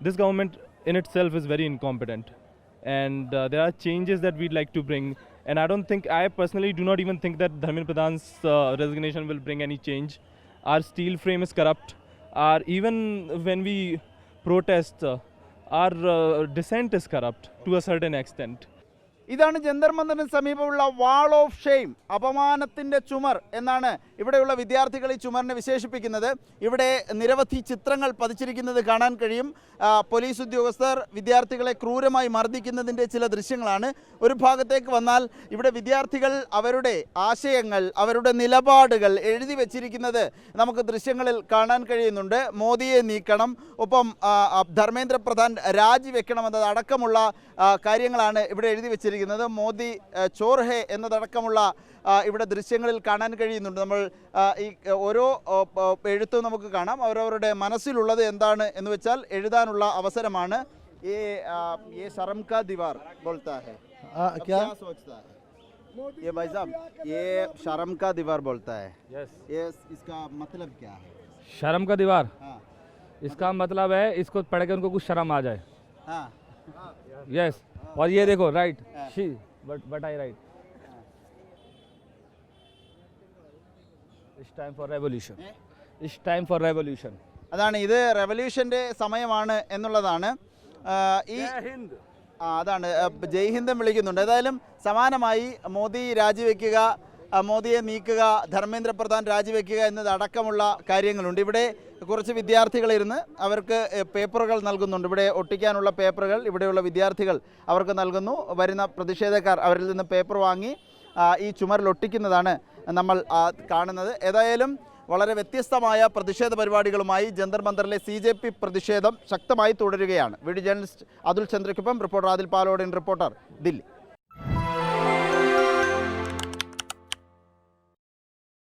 this government in itself is very incompetent, and there are changes that we'd like to bring. And I personally do not even think that Dharmendra Pradhan's resignation will bring any change. Our steel frame is corrupt. Even when we protest, our dissent is corrupt to a certain extent. ഇതാണ് ജന്തർ മന്ദറിന് സമീപമുള്ള wall of shame, അപമാനത്തിൻ്റെ ചുമർ എന്നാണ് ഇവിടെയുള്ള വിദ്യാർത്ഥികൾ ഈ ചുമറിനെ വിശേഷിപ്പിക്കുന്നത്. ഇവിടെ നിരവധി ചിത്രങ്ങൾ പതിച്ചിരിക്കുന്നത് കാണാൻ കഴിയും. പോലീസ് ഉദ്യോഗസ്ഥർ വിദ്യാർത്ഥികളെ ക്രൂരമായി മർദ്ദിക്കുന്നതിൻ്റെ ചില ദൃശ്യങ്ങളാണ്. ഒരു ഭാഗത്തേക്ക് വന്നാൽ ഇവിടെ വിദ്യാർത്ഥികൾ അവരുടെ ആശയങ്ങൾ, അവരുടെ നിലപാടുകൾ എഴുതി വച്ചിരിക്കുന്നത് നമുക്ക് ദൃശ്യങ്ങളിൽ കാണാൻ കഴിയുന്നുണ്ട്. മോദിയെ നീക്കണം, ഒപ്പം ധർമ്മേന്ദ്ര പ്രധാൻ രാജിവെക്കണമെന്നത് അടക്കമുള്ള കാര്യങ്ങളാണ് ഇവിടെ എഴുതി വെച്ചിരിക്കുന്നത്. മോദി ചോർ ഹേ എന്നതടക്കമുള്ള ഇവിടെ ദൃശ്യങ്ങളിൽ കാണാൻ കഴിയുന്നുണ്ട്. നമ്മൾ ഈ ഓരോ എഴുത്തും നമുക്ക് കാണാം. അവരവരുടെ മനസ്സിലുള്ളത് എന്താണ് എന്ന് വെച്ചാൽ എഴുതാനുള്ള അവസരമാണ്. ये शर्म का दीवार बोलता है, क्या सोचता है ये भाई साहब? ये शर्म का दीवार बोलता है. Yes. ये इसका मतलब क्या है? शर्म का दीवार, हाँ इसका मतलब है इसको पढ़ के उनको कुछ शर्म आ जाए. हाँ यस. और ये देखो right, she but I right. It's time for revolution. It's time for revolution. അതാണ്, ഇത് റെവല്യൂഷൻ്റെ സമയമാണ് എന്നുള്ളതാണ്. ഈ അതാണ് ജയ് ഹിന്ദും വിളിക്കുന്നുണ്ട്. ഏതായാലും സമാനമായി മോദി രാജിവെക്കുക, മോദിയെ നീക്കുക, ധർമ്മേന്ദ്ര പ്രധാൻ രാജിവെക്കുക എന്നതടക്കമുള്ള കാര്യങ്ങളുണ്ട്. ഇവിടെ കുറച്ച് വിദ്യാർത്ഥികളിരുന്ന് അവർക്ക് പേപ്പറുകൾ നൽകുന്നുണ്ട്. ഇവിടെ ഒട്ടിക്കാനുള്ള പേപ്പറുകൾ ഇവിടെയുള്ള വിദ്യാർത്ഥികൾ അവർക്ക് നൽകുന്നു. വരുന്ന പ്രതിഷേധക്കാർ അവരിൽ നിന്ന് പേപ്പർ വാങ്ങി ഈ ചുമരിൽ ഒട്ടിക്കുന്നതാണ് നമ്മൾ കാണുന്നത്. ഏതായാലും വളരെ വ്യത്യസ്തമായ പ്രതിഷേധ പരിപാടികളുമായി ജന്തർ മന്ദറിലെ CJP പ്രതിഷേധം ശക്തമായി തുടരുകയാണ്. വീഡിയോ ജേർണലിസ്റ്റ് അതുൽ ചന്ദ്രയ്ക്കൊപ്പം റിപ്പോർട്ടർ ആദിൽ പാലോടിൻ, റിപ്പോർട്ടർ, ദില്ലി.